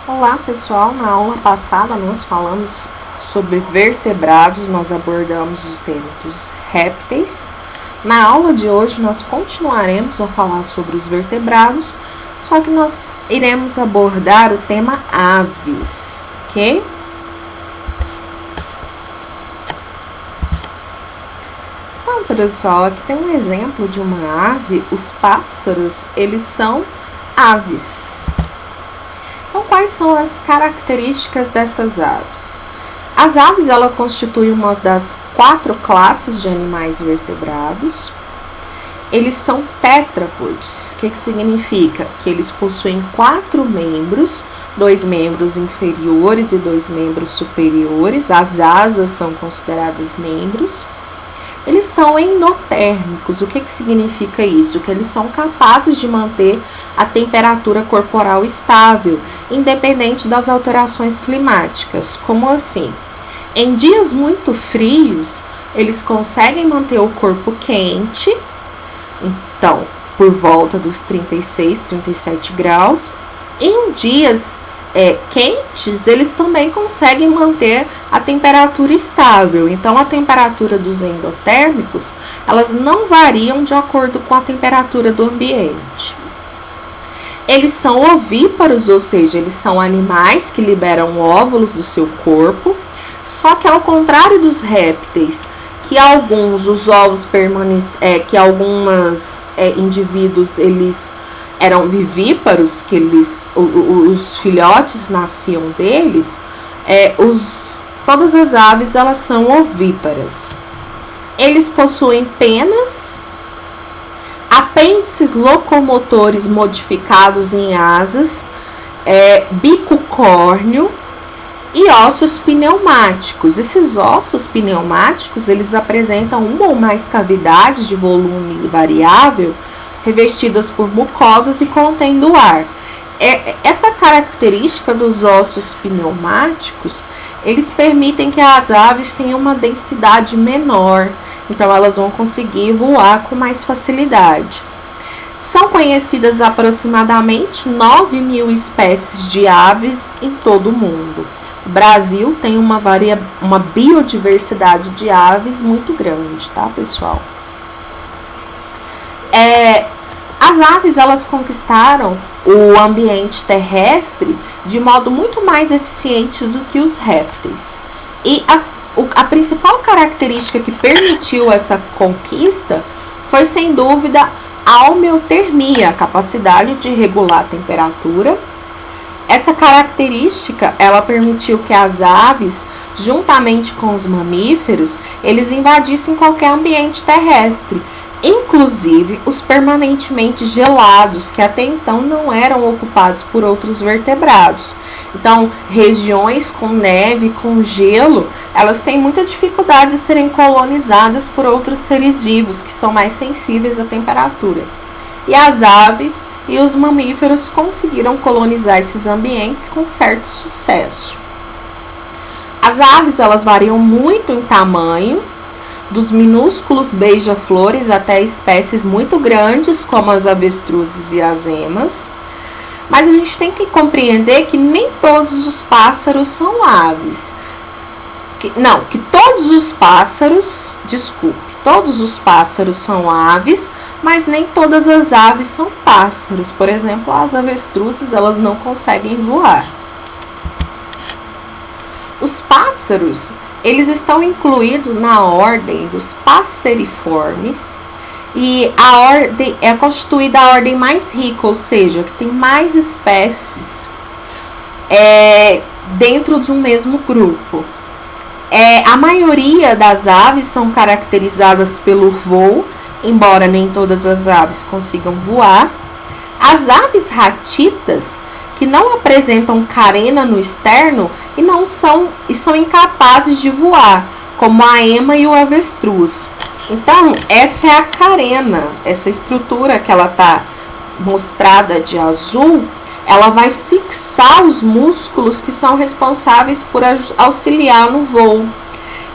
Olá pessoal, na aula passada nós falamos sobre vertebrados, nós abordamos o tema dos répteis. Na aula de hoje nós continuaremos a falar sobre os vertebrados, só que nós iremos abordar o tema aves, ok? Então pessoal, aqui tem um exemplo de uma ave. Os pássaros, eles são aves. Então, quais são as características dessas aves? As aves, ela constituem uma das 4 classes de animais vertebrados. Eles são tétrapodes. O que significa? Que eles possuem 4 membros, 2 membros inferiores e 2 membros superiores. As asas são consideradas membros. Eles são endotérmicos. O que significa isso? Que eles são capazes de manter a temperatura corporal estável, independente das alterações climáticas. Como assim? Em dias muito frios, eles conseguem manter o corpo quente, então, por volta dos 36, 37 graus. Em dias quentes, eles também conseguem manter a temperatura estável. Então, a temperatura dos endotérmicos, elas não variam de acordo com a temperatura do ambiente. Eles são ovíparos, ou seja, eles são animais que liberam óvulos do seu corpo, só que ao contrário dos répteis, que alguns, os ovos que alguns indivíduos, eles eram vivíparos, que os filhotes nasciam deles, todas as aves, elas são ovíparas. Eles possuem penas, apêndices locomotores modificados em asas, bico córneo e ossos pneumáticos. Esses ossos pneumáticos, eles apresentam uma ou mais cavidades de volume variável, revestidas por mucosas e contendo ar. Essa característica dos ossos pneumáticos, eles permitem que as aves tenham uma densidade menor, então elas vão conseguir voar com mais facilidade. São conhecidas aproximadamente 9.000 espécies de aves em todo o mundo. O Brasil tem uma biodiversidade de aves muito grande, tá, pessoal? As aves, elas conquistaram o ambiente terrestre de modo muito mais eficiente do que os répteis. E a principal característica que permitiu essa conquista foi, sem dúvida, a homeotermia, a capacidade de regular a temperatura. Essa característica, ela permitiu que as aves, juntamente com os mamíferos, eles invadissem qualquer ambiente terrestre, inclusive os permanentemente gelados, que até então não eram ocupados por outros vertebrados. Então, regiões com neve, com gelo, elas têm muita dificuldade de serem colonizadas por outros seres vivos, que são mais sensíveis à temperatura. E as aves e os mamíferos conseguiram colonizar esses ambientes com certo sucesso. As aves, elas variam muito em tamanho, dos minúsculos beija-flores até espécies muito grandes, como as avestruzes e as emas. Mas a gente tem que compreender que nem todos os pássaros são aves. Todos os pássaros são aves, mas nem todas as aves são pássaros. Por exemplo, as avestruzes, elas não conseguem voar. Os pássaros, eles estão incluídos na ordem dos passeriformes, e a ordem é constituída a ordem mais rica, ou seja, que tem mais espécies dentro de um mesmo grupo. A maioria das aves são caracterizadas pelo voo, embora nem todas as aves consigam voar. As aves ratitas, que não apresentam carena no externo e são incapazes de voar, como a ema e o avestruz. Então, essa é a carena, essa estrutura que ela está mostrada de azul, ela vai fixar os músculos que são responsáveis por auxiliar no voo.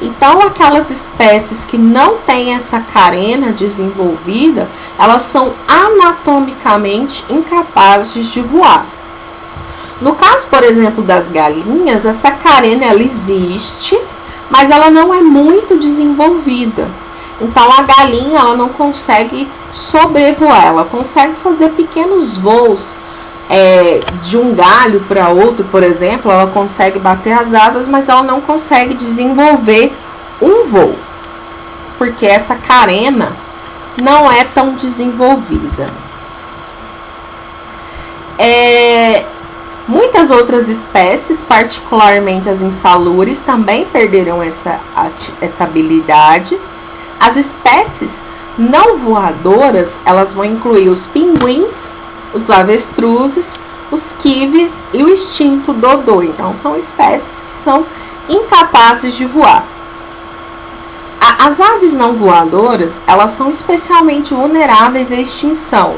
Então, aquelas espécies que não têm essa carena desenvolvida, elas são anatomicamente incapazes de voar. No caso, por exemplo, das galinhas, essa carena ela existe, mas ela não é muito desenvolvida. Então a galinha ela não consegue sobrevoar, ela consegue fazer pequenos voos de um galho para outro, por exemplo, ela consegue bater as asas, mas ela não consegue desenvolver um voo, porque essa carena não é tão desenvolvida. Muitas outras espécies, particularmente as insalubres, também perderam essa habilidade. As espécies não voadoras, elas vão incluir os pinguins, os avestruzes, os kiwis e o extinto dodô. Então, são espécies que são incapazes de voar. As aves não voadoras, elas são especialmente vulneráveis à extinção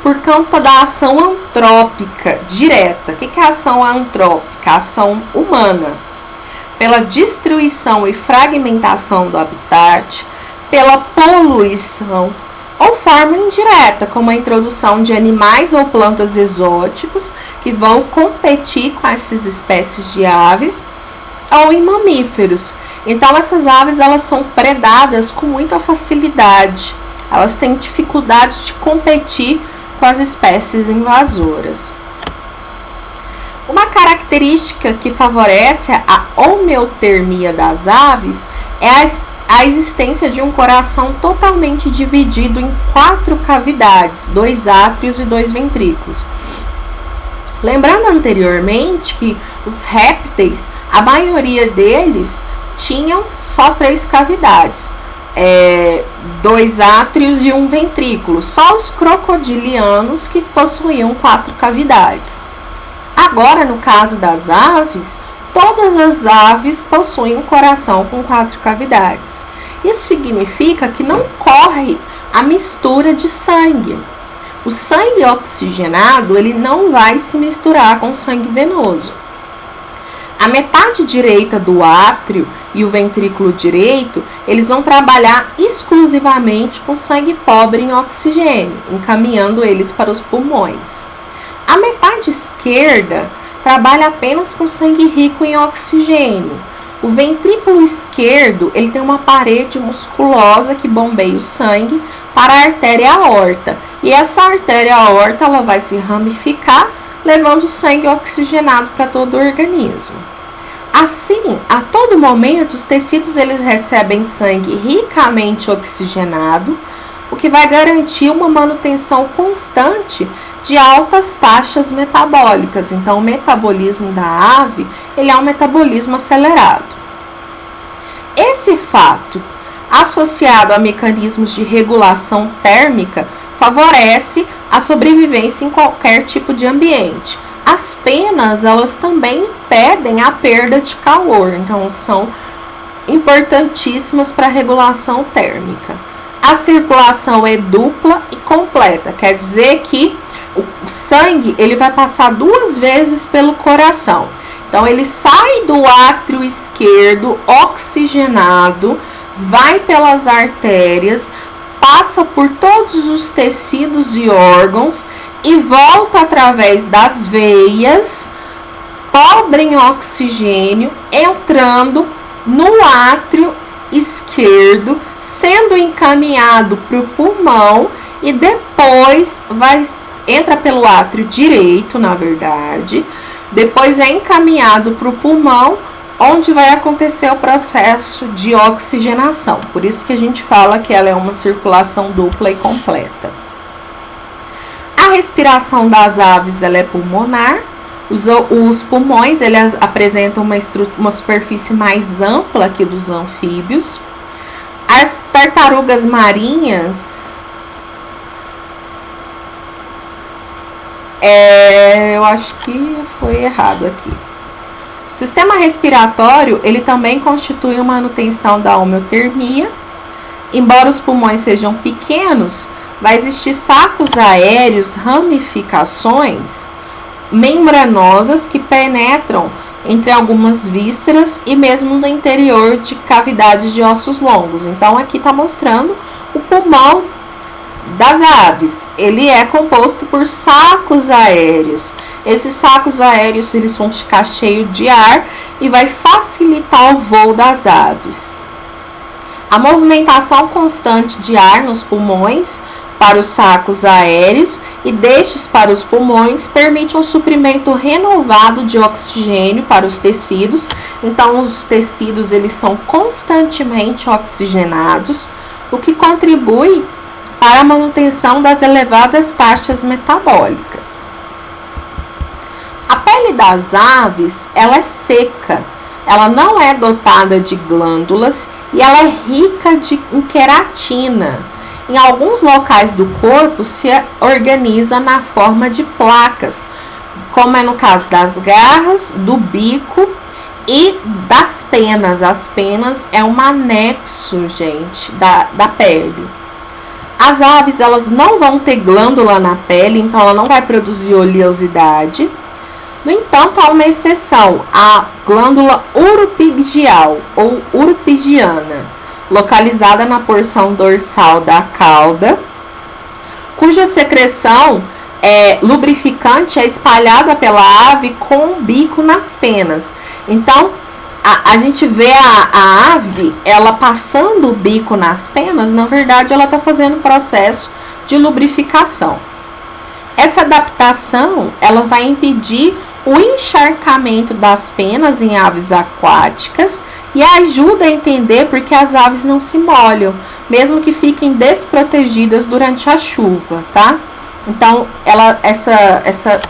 por conta da ação antrópica direta. O que é a ação antrópica? A ação humana. Pela destruição e fragmentação do habitat, pela poluição ou forma indireta, como a introdução de animais ou plantas exóticos que vão competir com essas espécies de aves ou em mamíferos. Então essas aves elas são predadas com muita facilidade. Elas têm dificuldade de competir com as espécies invasoras. Uma característica que favorece a homeotermia das aves é a existência de um coração totalmente dividido em 4 cavidades, 2 átrios e 2 ventrículos. Lembrando anteriormente que os répteis, a maioria deles tinham só 3 cavidades, 2 átrios e 1 ventrículo. Só os crocodilianos que possuíam 4 cavidades. Agora, no caso das aves, todas as aves possuem um coração com 4 cavidades. Isso significa que não ocorre a mistura de sangue. O sangue oxigenado ele não vai se misturar com o sangue venoso. A metade direita do átrio e o ventrículo direito, eles vão trabalhar exclusivamente com sangue pobre em oxigênio, encaminhando eles para os pulmões. A metade esquerda trabalha apenas com sangue rico em oxigênio. O ventrículo esquerdo ele tem uma parede musculosa que bombeia o sangue para a artéria aorta. E essa artéria aorta ela vai se ramificar, levando o sangue oxigenado para todo o organismo. Assim, a todo momento, os tecidos eles recebem sangue ricamente oxigenado, o que vai garantir uma manutenção constante de altas taxas metabólicas. Então, o metabolismo da ave ele é um metabolismo acelerado. Esse fato, associado a mecanismos de regulação térmica, favorece a sobrevivência em qualquer tipo de ambiente. As penas, elas também impedem a perda de calor, então são importantíssimas para a regulação térmica. A circulação é dupla e completa, quer dizer que o sangue ele vai passar 2 vezes pelo coração. Então ele sai do átrio esquerdo oxigenado, vai pelas artérias, passa por todos os tecidos e órgãos e volta através das veias, pobre em oxigênio, entrando no átrio esquerdo, sendo encaminhado para o pulmão e depois entra pelo átrio direito, na verdade, depois é encaminhado para o pulmão, onde vai acontecer o processo de oxigenação. Por isso que a gente fala que ela é uma circulação dupla e completa. A respiração das aves ela é pulmonar. Os pulmões eles apresentam uma superfície mais ampla que dos anfíbios. As tartarugas marinhas eu acho que foi errado aqui. O sistema respiratório ele também constitui uma manutenção da homeotermia. Embora os pulmões sejam pequenos, vai existir sacos aéreos, ramificações membranosas que penetram entre algumas vísceras e mesmo no interior de cavidades de ossos longos. Então aqui está mostrando o pulmão das aves. Ele é composto por sacos aéreos. esses sacos aéreos eles vão ficar cheios de ar e vai facilitar o voo das aves. A movimentação constante de ar nos pulmões para os sacos aéreos e destes para os pulmões permite um suprimento renovado de oxigênio para os tecidos. Então, os tecidos eles são constantemente oxigenados, o que contribui para a manutenção das elevadas taxas metabólicas. A pele das aves, ela é seca, ela não é dotada de glândulas e ela é rica em queratina. Em alguns locais do corpo se organiza na forma de placas, como é no caso das garras, do bico e das penas. As penas é um anexo, gente, da pele. As aves, elas não vão ter glândula na pele, então ela não vai produzir oleosidade. No entanto, há uma exceção, a glândula uropygial ou uropygiana, localizada na porção dorsal da cauda, cuja secreção lubrificante é espalhada pela ave com o bico nas penas. Então, a gente vê a ave, ela passando o bico nas penas, na verdade ela está fazendo um processo de lubrificação. Essa adaptação, ela vai impedir o encharcamento das penas em aves aquáticas e ajuda a entender porque as aves não se molham, mesmo que fiquem desprotegidas durante a chuva, tá? Então, essa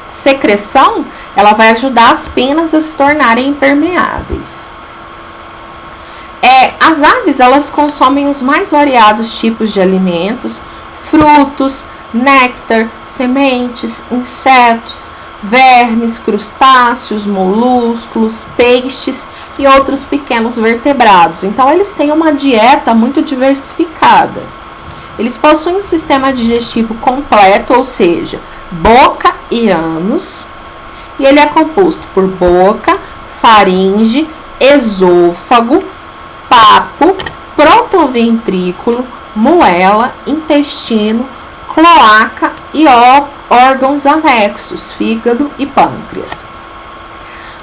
secreção, ela vai ajudar as penas a se tornarem impermeáveis. As aves, elas consomem os mais variados tipos de alimentos, frutos, néctar, sementes, insetos, vermes, crustáceos, moluscos, peixes e outros pequenos vertebrados. Então, eles têm uma dieta muito diversificada. Eles possuem um sistema digestivo completo, ou seja, boca e ânus, e ele é composto por boca, faringe, esôfago, papo, protoventrículo, moela, intestino, cloaca e órgãos anexos, fígado e pâncreas.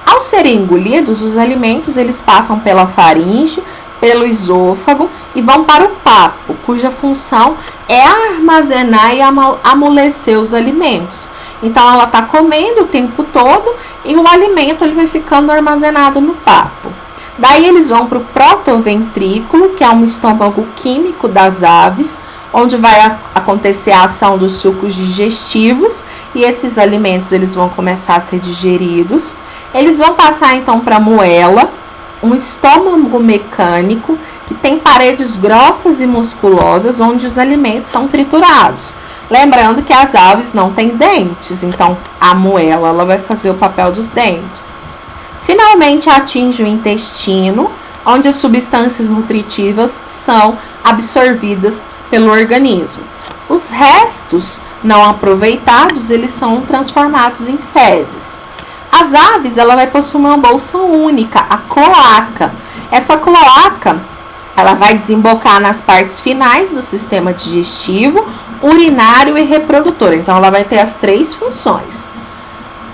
Ao serem engolidos, os alimentos eles passam pela faringe, pelo esôfago e vão para o papo, cuja função é armazenar e amolecer os alimentos. Então, ela está comendo o tempo todo e o alimento ele vai ficando armazenado no papo. Daí, eles vão para o protoventrículo, que é um estômago químico das aves, onde vai acontecer a ação dos sucos digestivos e esses alimentos eles vão começar a ser digeridos. Eles vão passar, então, para a moela, um estômago mecânico que tem paredes grossas e musculosas onde os alimentos são triturados. Lembrando que as aves não têm dentes, então a moela ela vai fazer o papel dos dentes. Finalmente atinge o intestino, onde as substâncias nutritivas são absorvidas pelo organismo. Os restos não aproveitados, eles são transformados em fezes. As aves, ela vai possuir uma bolsa única, a cloaca. Essa cloaca, ela vai desembocar nas partes finais do sistema digestivo, urinário e reprodutor. Então, ela vai ter as três funções.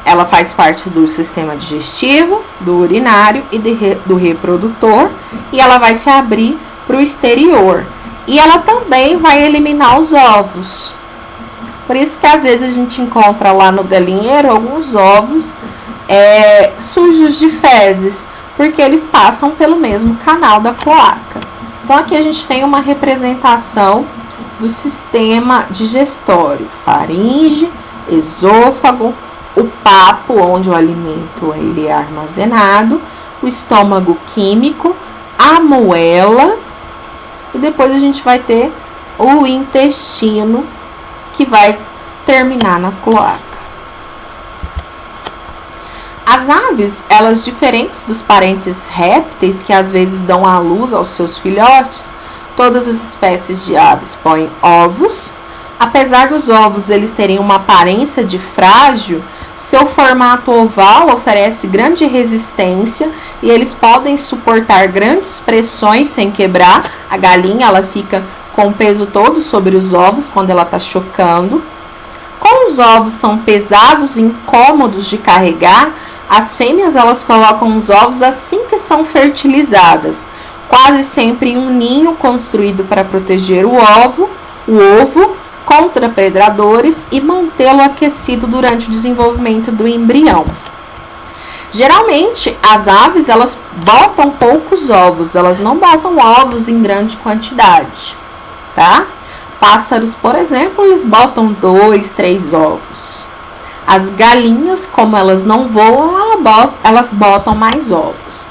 Ela faz parte do sistema digestivo, do urinário e do reprodutor. E ela vai se abrir para o exterior. E ela também vai eliminar os ovos. Por isso que às vezes a gente encontra lá no galinheiro alguns ovos sujos de fezes, porque eles passam pelo mesmo canal da cloaca. Então aqui a gente tem uma representação do sistema digestório: faringe, esôfago, o papo, onde o alimento ele é armazenado, o estômago químico, a moela, e depois a gente vai ter o intestino, que vai terminar na cloaca. As aves, elas diferentes dos parentes répteis, que às vezes dão à luz aos seus filhotes, todas as espécies de aves põem ovos. Apesar dos ovos eles terem uma aparência de frágil, seu formato oval oferece grande resistência e eles podem suportar grandes pressões sem quebrar. A galinha ela fica com o peso todo sobre os ovos quando ela está chocando. Com os ovos são pesados e incômodos de carregar, as fêmeas elas colocam os ovos assim que são fertilizadas, quase sempre em um ninho construído para proteger o ovo contra predadores e mantê-lo aquecido durante o desenvolvimento do embrião. Geralmente, as aves elas botam poucos ovos, elas não botam ovos em grande quantidade, tá? Pássaros, por exemplo, eles botam 2, 3 ovos. As galinhas, como elas não voam, elas botam mais ovos.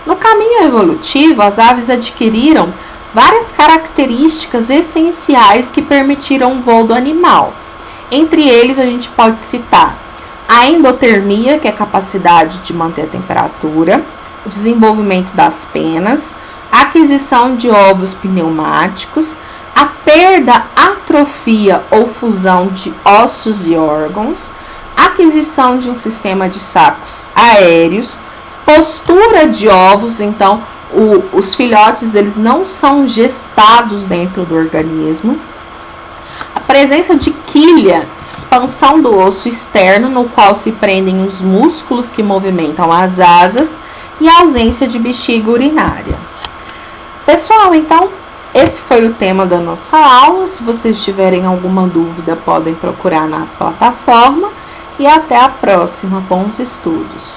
No caminho evolutivo, as aves adquiriram várias características essenciais que permitiram o voo do animal. Entre eles, a gente pode citar a endotermia, que é a capacidade de manter a temperatura, o desenvolvimento das penas, a aquisição de ovos pneumáticos, a perda, atrofia ou fusão de ossos e órgãos, aquisição de um sistema de sacos aéreos, postura de ovos, então os filhotes eles não são gestados dentro do organismo, a presença de quilha, expansão do osso externo no qual se prendem os músculos que movimentam as asas e a ausência de bexiga urinária. Pessoal, então esse foi o tema da nossa aula. Se vocês tiverem alguma dúvida, podem procurar na plataforma e até a próxima. Bons estudos!